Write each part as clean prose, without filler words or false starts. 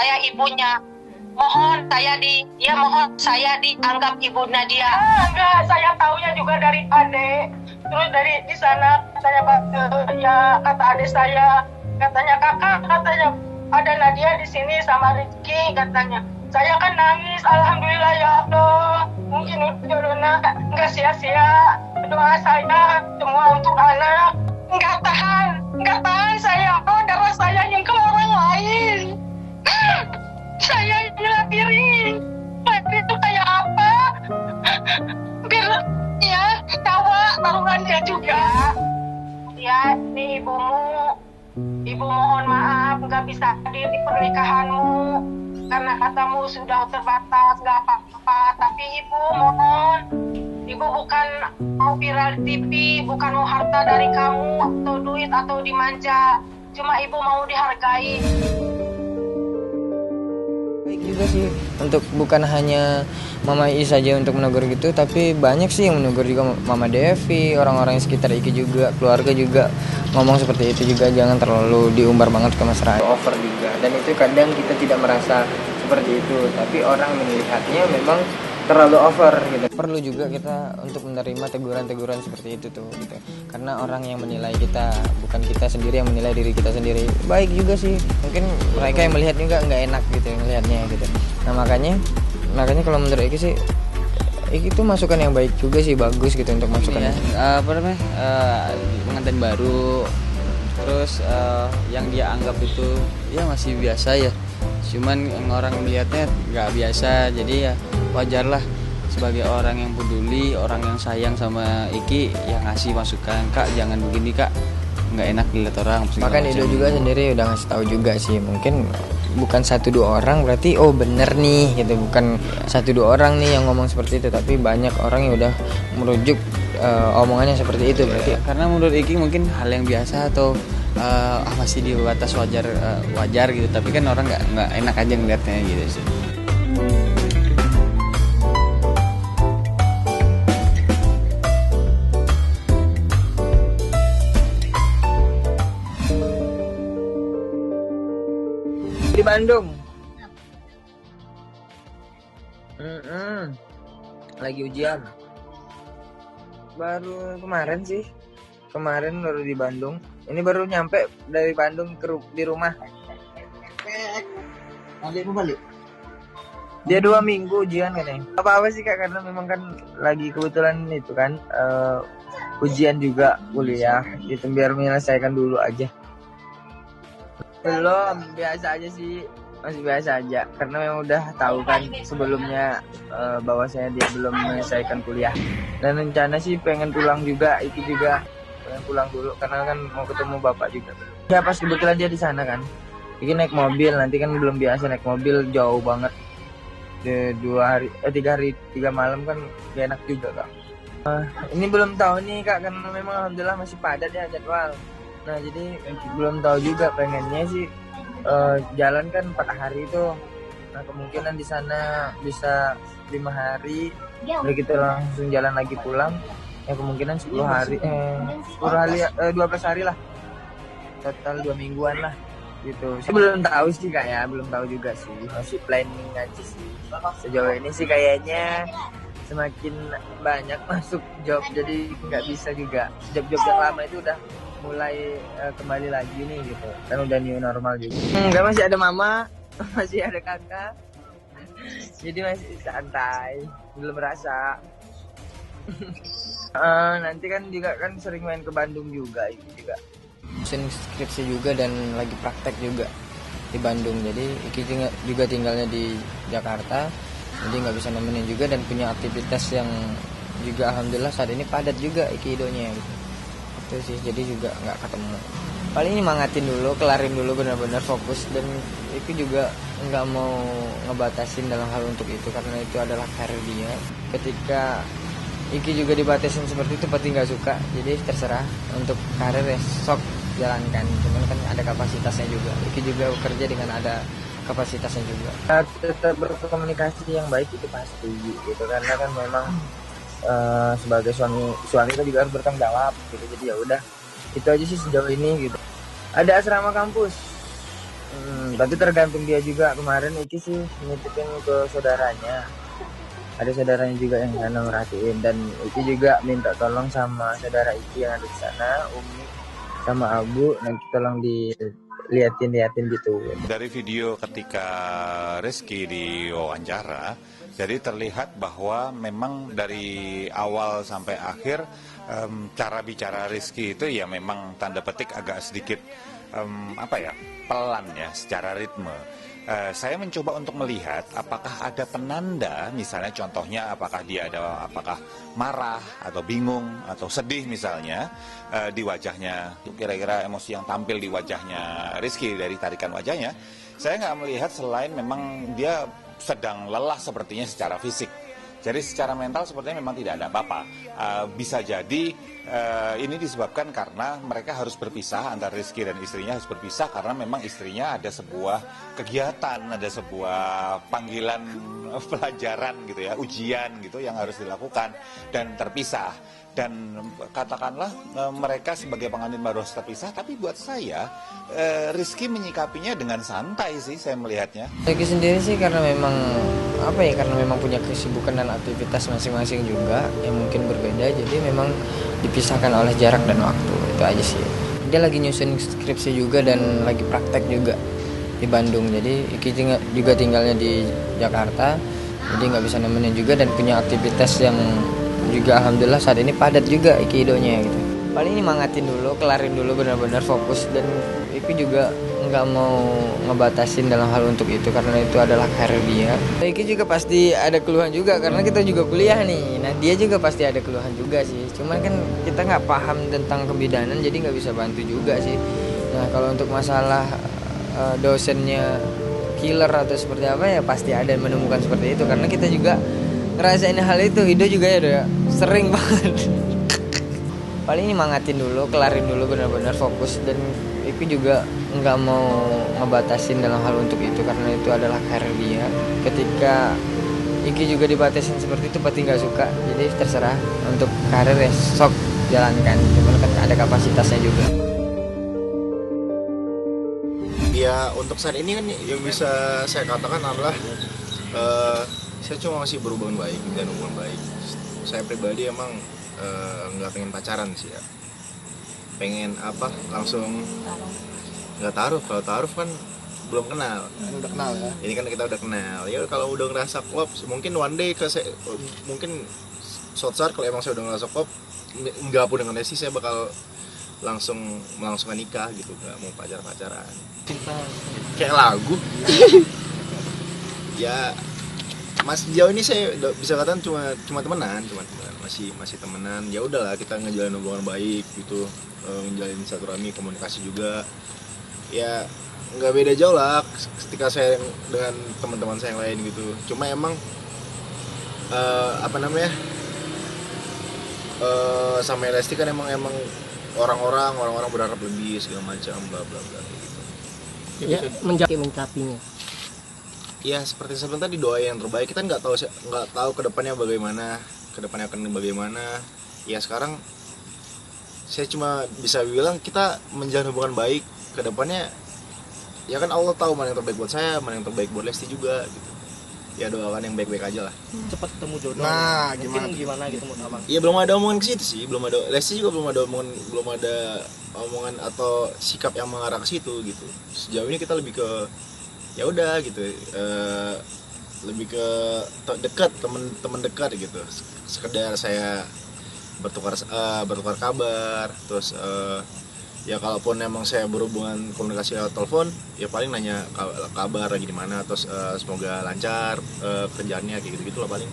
saya ibunya. Mohon saya dianggap ibunya dia. Enggak, saya taunya juga dari adik. Terus dari di sana saya ya kata adik saya, katanya kakak, katanya ada Nadia di sini sama Rizky katanya. Saya kan nangis, alhamdulillah ya Allah. Mungkin Corona enggak sia-sia doa saya semua untuk anak. Enggak tahan saya. Oh, darah saya yang ke orang lain. Saya nyela diri. Itu kayak apa? Biar ya tawa taruhannya juga. Ya, nih ibumu. Ibu mohon maaf nggak bisa hadir di pernikahanmu karena katamu sudah terbatas, nggak apa-apa. Tapi ibu mohon, ibu bukan mau viral di TV, bukan mau harta dari kamu atau duit atau dimanja. Cuma ibu mau dihargai. Baik juga sih untuk bukan hanya Mama I saja untuk menegur gitu, tapi banyak sih yang menegur juga Mama Devi, orang-orang yang sekitar Iki juga, keluarga juga ngomong seperti itu juga, jangan terlalu diumbar banget ke masyarakat. Over juga, dan itu kadang kita tidak merasa seperti itu, tapi orang melihatnya memang terlalu over gitu. Perlu juga kita untuk menerima teguran-teguran seperti itu tuh gitu. Karena orang yang menilai kita, bukan kita sendiri yang menilai diri kita sendiri. Baik juga sih. Mungkin mereka yang melihat juga nggak enak gitu melihatnya gitu. Nah, makanya kalau menurut Iki sih Iki tuh masukan yang baik juga sih, bagus gitu untuk masukan. Pengantin baru. Terus yang dia anggap itu ya masih biasa ya. Cuman yang orang melihatnya nggak biasa, jadi ya wajar lah sebagai orang yang peduli, orang yang sayang sama Iki yang ngasih masukan, Kak jangan begini Kak, nggak enak dilihat orang. Bahkan Ido juga sendiri udah ngasih tahu juga sih, mungkin bukan 1-2 orang berarti oh bener nih gitu, bukan 1-2 orang nih yang ngomong seperti itu, tapi banyak orang yang udah merujuk omongannya seperti itu berarti. Karena menurut Iki mungkin hal yang biasa atau masih di batas wajar gitu, tapi kan orang nggak enak aja ngeliatnya gitu sih. Di Bandung. Lagi ujian. Baru kemarin sih. Kemarin baru di Bandung. Ini baru nyampe dari Bandung di rumah. Balik. Dia 2 minggu ujian kan ya. Apa-apa sih Kak, karena memang kan lagi kebetulan itu kan ujian juga kuliah. Gitu biar menyelesaikan dulu aja. Belum, biasa aja sih, masih biasa aja karena memang udah tahu kan sebelumnya bahwasanya dia belum menyelesaikan kuliah, dan rencana sih pengen pulang juga, itu juga pengen pulang dulu karena kan mau ketemu bapak juga ya. Pas kebetulan dia di sana kan, ini naik mobil, nanti kan belum biasa naik mobil jauh banget, 3 malam kan gak enak juga Kak. Ini belum tahu nih Kak, karena memang alhamdulillah masih padat ya jadwal. Nah jadi belum tahu juga, pengennya sih jalan kan 4 hari itu. Nah kemungkinan di sana bisa 5 hari, udah gitu langsung jalan lagi pulang. Ya kemungkinan 10 hari, 12 hari lah, total 2 mingguan lah gitu. Saya belum tahu sih Kak ya, belum tahu juga sih, masih planning aja sih. Sejauh ini sih kayaknya semakin banyak masuk job, jadi nggak bisa juga. Job-job yang lama itu udah mulai kembali lagi nih gitu, kan udah new normal juga. Enggak, masih ada mama, masih ada kakak, jadi masih santai, belum merasa. Nanti kan juga kan sering main ke Bandung juga, itu juga skripsi juga dan lagi praktek juga di Bandung, jadi Iki juga tinggalnya di Jakarta, jadi nggak bisa nemenin juga, dan punya aktivitas yang juga alhamdulillah saat ini padat juga Iki Idonya gitu. Itu sih, jadi juga nggak ketemu. Paling nyemangatin dulu, kelarin dulu benar-benar fokus, dan itu juga nggak mau ngebatasin dalam hal untuk itu karena itu adalah karir dia. Ketika Iki juga dibatasin seperti itu pasti nggak suka, jadi terserah untuk karir ya sok jalankan, cuman kan ada kapasitasnya juga. Iki juga bekerja dengan ada kapasitasnya juga. Tetap berkomunikasi yang baik itu pasti gitu, karena kan memang sebagai suami itu juga harus bertanggung jawab gitu. Jadi ya udah, itu aja sih sejauh ini gitu. Ada asrama kampus Tapi tergantung dia juga. Kemarin Iki sih nitipin ke saudaranya. Ada saudaranya juga yang sana merhatiin, dan Iki juga minta tolong sama saudara Iki yang ada di sana, Umi sama Abu, nanti tolong diliatin gitu. Dari video ketika Rizky diwawancara, jadi terlihat bahwa memang dari awal sampai akhir cara bicara Rizky itu ya memang tanda petik agak sedikit pelan ya secara ritme. Saya mencoba untuk melihat apakah ada penanda, misalnya contohnya apakah marah atau bingung atau sedih misalnya di wajahnya, kira-kira emosi yang tampil di wajahnya Rizky dari tarikan wajahnya. Saya nggak melihat selain memang dia sedang lelah sepertinya secara fisik. Jadi secara mental sepertinya memang tidak ada apa-apa. Bisa jadi ini disebabkan karena mereka harus berpisah, antara Rizky dan istrinya harus berpisah karena memang istrinya ada sebuah kegiatan, ada sebuah panggilan pelajaran gitu ya, ujian gitu yang harus dilakukan dan terpisah. Dan katakanlah mereka sebagai pengantin baru harus terpisah, tapi buat saya Rizky menyikapinya dengan santai sih saya melihatnya. Rizky sendiri sih karena memang karena memang punya kesibukan dan aktivitas masing-masing juga yang mungkin berbeda, jadi memang dipisahkan oleh jarak dan waktu, itu aja sih. Dia lagi nyusun skripsi juga dan lagi praktek juga di Bandung, jadi Iki juga tinggalnya di Jakarta, jadi nggak bisa nemenin juga dan punya aktivitas yang juga alhamdulillah saat ini padat juga Iki idonya gitu. Paling nyemangatin dulu, kelarin dulu benar-benar fokus, dan Iki juga nggak mau ngebatasin dalam hal untuk itu karena itu adalah karir dia. Iki juga pasti ada keluhan juga karena kita juga kuliah nih. Nah dia juga pasti ada keluhan juga sih. Cuman kan kita nggak paham tentang kebidanan jadi nggak bisa bantu juga sih. Nah kalau untuk masalah dosennya killer atau seperti apa ya pasti ada menemukan seperti itu karena kita juga ngerasain hal itu. Ido juga ya sering banget. Paling nyemangatin dulu, kelarin dulu benar-benar fokus, dan Iki juga nggak mau ngebatasin dalam hal untuk itu karena itu adalah karir dia. Ketika Iki juga dibatasin seperti itu pasti nggak suka, jadi terserah untuk karir ya sok jalankan, cuman kan ada kapasitasnya juga. Ya untuk saat ini kan yang bisa saya katakan adalah saya cuma masih berhubungan baik dan hubungan baik. Saya pribadi emang nggak pengen pacaran sih ya, pengen langsung nggak taruh. Kalau taruh kan belum kenal, Udah kenal ya. ini kan kita udah kenal ya. Kalau udah ngerasa klop mungkin one day mungkin suatu saat kalau emang saya udah ngerasa klop, nggak pun dengan Lesti saya bakal melangsungkan nikah gitu, nggak mau pacaran Cinta kayak lagu. Ya Mas jauh ini saya bisa katakan cuma temenan, masih temenan. Ya udahlah kita ngejalanin hubungan baik gitu, menjalin silaturahmi, komunikasi juga. Ya nggak beda jauh lah ketika saya dengan teman-teman saya yang lain gitu. Cuma emang sama Lesti kan emang orang-orang berharap lebih segala macam bla bla bla gitu. Ya, mencapinya. Ya seperti saya bilang tadi, doa yang terbaik. Kita nggak tahu kedepannya akan bagaimana. Ya sekarang saya cuma bisa bilang kita menjalin hubungan baik kedepannya. Ya kan Allah tahu mana yang terbaik buat saya, mana yang terbaik buat Lesti juga gitu. Ya doakan yang baik-baik aja lah. Cepat ketemu jodoh. Nah, gimana gitu menurut Abang? Iya belum ada omongan ke situ sih, Lesti juga belum ada omongan atau sikap yang mengarah ke situ gitu. Sejauh ini kita lebih ke ya udah gitu, lebih ke dekat, teman dekat gitu. Sekedar saya bertukar kabar, terus ya kalaupun emang saya berhubungan komunikasi lewat telepon, ya paling nanya kabar lagi di mana, terus semoga lancar kerjaannya kayak gitu-gitu lah paling.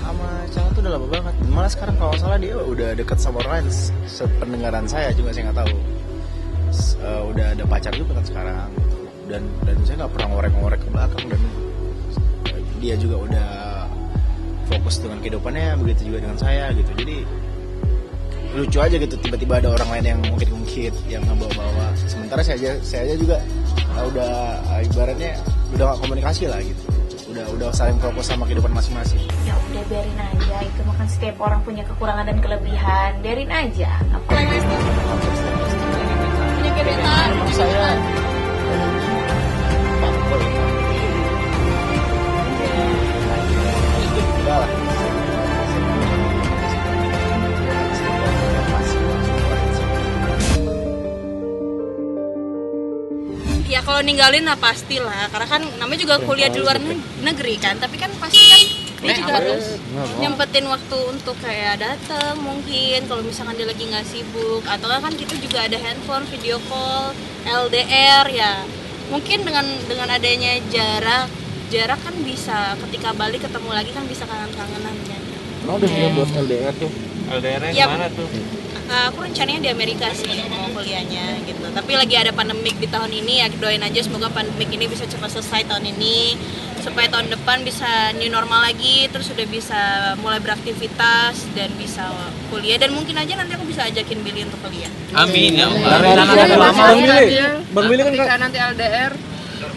Sama cewek tuh udah lama banget. Malah sekarang kalau salah dia udah deket sama orang lain. Sependengaran saya juga saya nggak tahu. Udah ada pacar juga kan sekarang gitu. Dan saya nggak pernah ngorek ke belakang, dan dia juga udah fokus dengan kehidupannya, begitu juga dengan saya gitu. Jadi lucu aja gitu, tiba-tiba ada orang lain yang mungkin yang ngebawa-bawa, sementara saya aja juga udah ibaratnya udah gak komunikasi lah gitu, udah saling fokus sama kehidupan masing-masing. Ya udah biarin aja, itu makan setiap orang punya kekurangan dan kelebihan, biarin aja. Apa Emang saya udah lah. Ya kalau ninggalin lah pastilah, karena kan namanya juga kuliah di luar negeri kan, tapi kan pasti kan dia juga harus nyempetin waktu untuk kayak datang mungkin kalau misalkan dia lagi nggak sibuk, atau kan kita juga ada handphone, video call, LDR ya. Mungkin dengan adanya jarak kan bisa ketika balik ketemu lagi kan bisa kangen-kangenan kan. Mau udah punya buat LDR tuh. LDR-nya Ya, gimana tuh? aku rencananya di Amerika sih mau kuliahnya gitu, tapi lagi ada pandemik di tahun ini ya, doain aja semoga pandemik ini bisa cepat selesai tahun ini supaya tahun depan bisa new normal lagi, terus udah bisa mulai beraktivitas dan bisa kuliah, dan mungkin aja nanti aku bisa ajakin Billy untuk kuliah. Amin ya Allah. Bang Billy kan nanti LDR.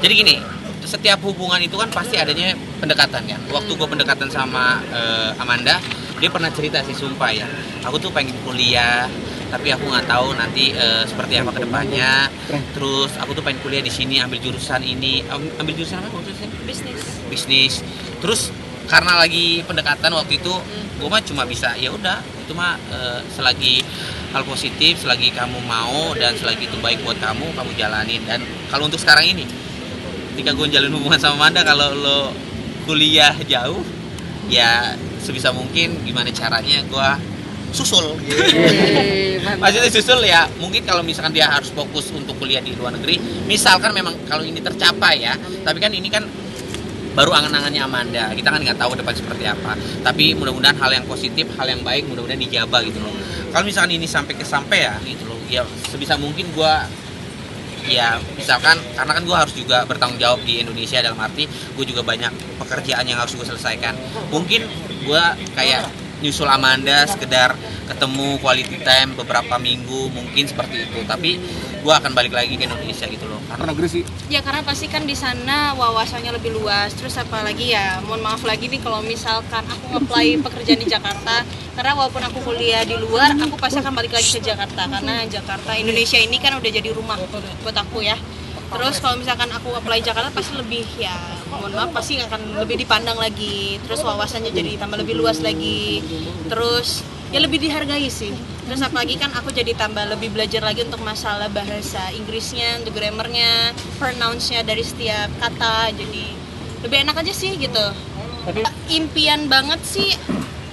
Jadi gini, setiap hubungan itu kan pasti adanya pendekatan kan. Waktu gue pendekatan sama Amanda, dia pernah cerita sih, sumpah ya, aku tuh pengen kuliah tapi aku nggak tahu nanti seperti apa kedepannya. Terus aku tuh pengen kuliah di sini, ambil jurusan ini, ambil jurusan apa waktu itu? Bisnis. Terus karena lagi pendekatan waktu itu, gue mah cuma bisa ya udah, itu mah selagi hal positif, selagi kamu mau dan selagi itu baik buat kamu jalanin. Dan kalau untuk sekarang ini, ketika gue jalin hubungan sama Amanda, kalau lo kuliah jauh, ya sebisa mungkin gimana caranya gue susul. Maksudnya susul ya, mungkin kalau misalkan dia harus fokus untuk kuliah di luar negeri, misalkan memang kalau ini tercapai ya, tapi kan ini kan baru angan-angannya Amanda, kita kan nggak tahu depan seperti apa, tapi mudah-mudahan hal yang positif, hal yang baik mudah-mudahan dijabah gitu loh. Kalau misalkan ini sampai ya gitu loh, ya sebisa mungkin gue ya misalkan, karena kan gue harus juga bertanggung jawab di Indonesia, dalam arti gue juga banyak pekerjaan yang harus gue selesaikan. Mungkin gue kayak nyusul Amanda sekedar ketemu quality time beberapa minggu, mungkin seperti itu, tapi gue akan balik lagi ke Indonesia gitu loh. Karena negeri sih Ya karena pasti kan di sana wawasannya lebih luas. Terus apalagi ya, mohon maaf lagi nih kalau misalkan aku nge-apply pekerjaan di Jakarta, karena walaupun aku kuliah di luar, aku pasti akan balik lagi ke Jakarta, karena Jakarta, Indonesia ini kan udah jadi rumah buat aku ya. Terus kalau misalkan aku apply Jakarta pasti lebih, ya mohon maaf, pasti akan lebih dipandang lagi. Terus wawasannya jadi tambah lebih luas lagi. Terus ya lebih dihargai sih. Terus apalagi kan aku jadi tambah lebih belajar lagi untuk masalah bahasa Inggrisnya, untuk grammarnya, pronounce-nya dari setiap kata. Jadi lebih enak aja sih gitu. Impian banget sih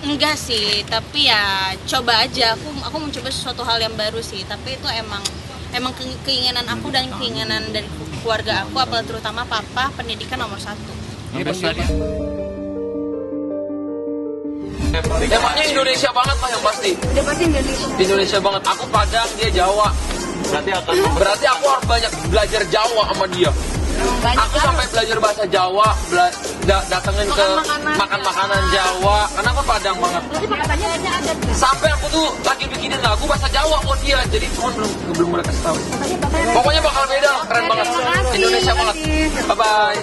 enggak sih, tapi ya coba aja. Aku mencoba sesuatu hal yang baru sih, tapi itu emang keinginan aku dan keinginan dari keluarga aku, apalagi terutama papa, pendidikan nomor 1. Temanya Indonesia banget lah yang pasti. Udah pasti Indonesia banget. Aku Padang, dia Jawa. Berarti aku harus banyak belajar Jawa sama dia. Aku sampai belajar bahasa Jawa, datengin ke makan makanan Jawa, karena aku Padang banget. Sampai aku tuh lagi bikinin lagu bahasa Jawa buat dia, jadi cuma belum mereka tahu. Pokoknya bakal beda, keren banget. Indonesia banget. Bye bye.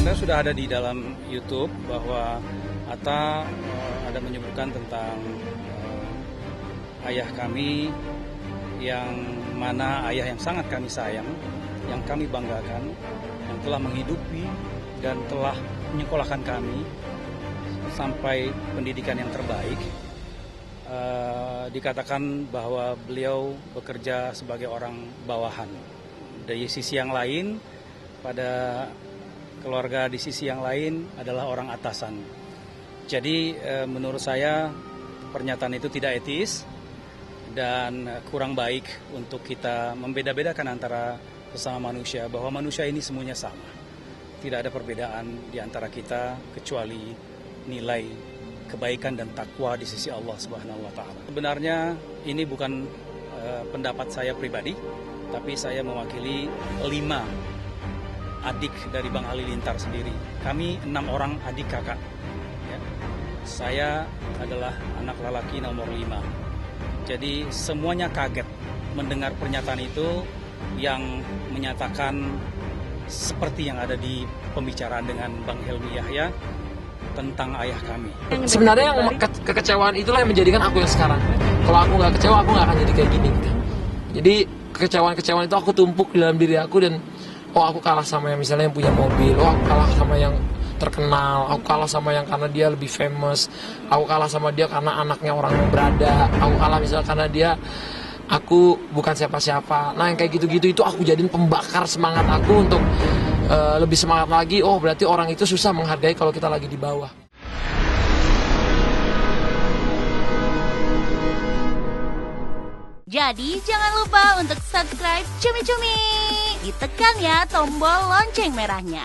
Saya sudah ada di dalam YouTube bahwa Atta ada menyebutkan tentang ayah kami, yang mana ayah yang sangat kami sayang, yang kami banggakan, yang telah menghidupi dan telah menyekolahkan kami sampai pendidikan yang terbaik. Dikatakan bahwa beliau bekerja sebagai orang bawahan. Dari sisi yang lain, pada keluarga di sisi yang lain adalah orang atasan. Jadi menurut saya pernyataan itu tidak etis dan kurang baik untuk kita membeda-bedakan antara sesama manusia, bahwa manusia ini semuanya sama. Tidak ada perbedaan di antara kita kecuali nilai kebaikan dan takwa di sisi Allah Subhanahu wa taala. Sebenarnya ini bukan pendapat saya pribadi, tapi saya mewakili 5 adik dari Bang Halilintar sendiri. Kami 6 orang adik kakak. Ya. Saya adalah anak lelaki nomor 5. Jadi semuanya kaget mendengar pernyataan itu yang menyatakan seperti yang ada di pembicaraan dengan Bang Helmi Yahya tentang ayah kami. Sebenarnya yang kekecewaan itulah yang menjadikan aku yang sekarang. Kalau aku nggak kecewa, aku nggak akan jadi kayak gini. Gitu. Jadi kekecewaan itu aku tumpuk di dalam diri aku dan aku kalah sama yang misalnya yang punya mobil, aku kalah sama yang terkenal, aku kalah sama yang karena dia lebih famous, aku kalah sama dia karena anaknya orang yang berada, aku kalah misalnya karena dia aku bukan siapa-siapa. Nah yang kayak gitu-gitu itu aku jadiin pembakar semangat aku untuk lebih semangat lagi. Oh berarti orang itu susah menghargai kalau kita lagi di bawah. Jadi jangan lupa untuk subscribe Cumi Cumi. Ditekan ya tombol lonceng merahnya.